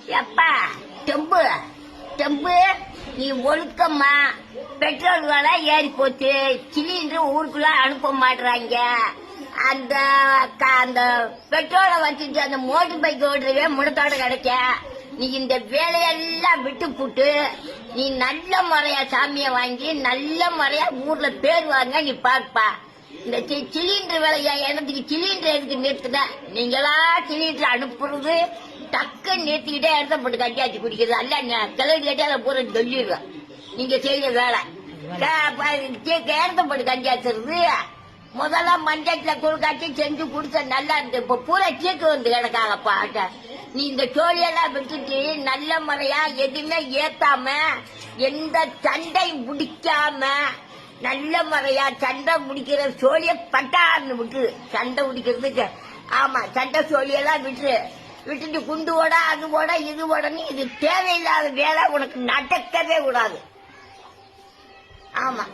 எப்பா செம்பு செம்பு நீ ஒழுக்கம்மா. பெட்ரோல் விலை ஏறி போச்சு. சிலிண்டர் ஊருக்குள்ள அனுப்ப மாட்டுறாங்க. அந்த அந்த பெட்ரோலை வச்சுட்டு அந்த மோட்டர் பைக் ஓடுறவே முடத்தோட கிடைக்க. நீ இந்த வேலையெல்லாம் விட்டு புட்டு நீ நல்ல முறையா சாமியை வாங்கி நல்ல முறையா ஊர்ல பேர் வாங்க நீ பாப்பா. இந்த சிலிண்டர் விலையா எனக்கு சிலிண்டர் எதுக்கு நிறுத்துன? நீங்களா சிலிண்டர் அனுப்புறது டக்கு நிறுத்திக்கிட்டே இடத்த போட்டு கட்டியாச்சு குடிக்கிறது அல்ல. கிளறி கட்டி அதை பூரா சொல்லிடுவேன். நீங்க செய்யற வேலை இடத்த போட்டு கட்டியாச்சுறது. முதல்ல மஞ்சட்ல குழுக்காட்சி செஞ்சு குடிச்ச நல்லா இருந்து. இப்ப பூரா சீக்கு வந்து கிடக்காங்கப்பா. நீ இந்த சோழியெல்லாம் விட்டுட்டு நல்ல முறையா எதுவுமே ஏத்தாம எந்த சண்டை முடிக்காம நல்ல முறையா சண்டை முடிக்கிற சோழிய பட்டான்னு விட்டு சண்டை முடிக்கிறதுக்கு. ஆமா, சண்டை சோழியெல்லாம் விட்டுட்டு குண்டு ஓட அது ஓட இது ஓடன்னு இது தேவையில்லாத வேலை உனக்கு நடக்கவே கூடாது. ஆமா.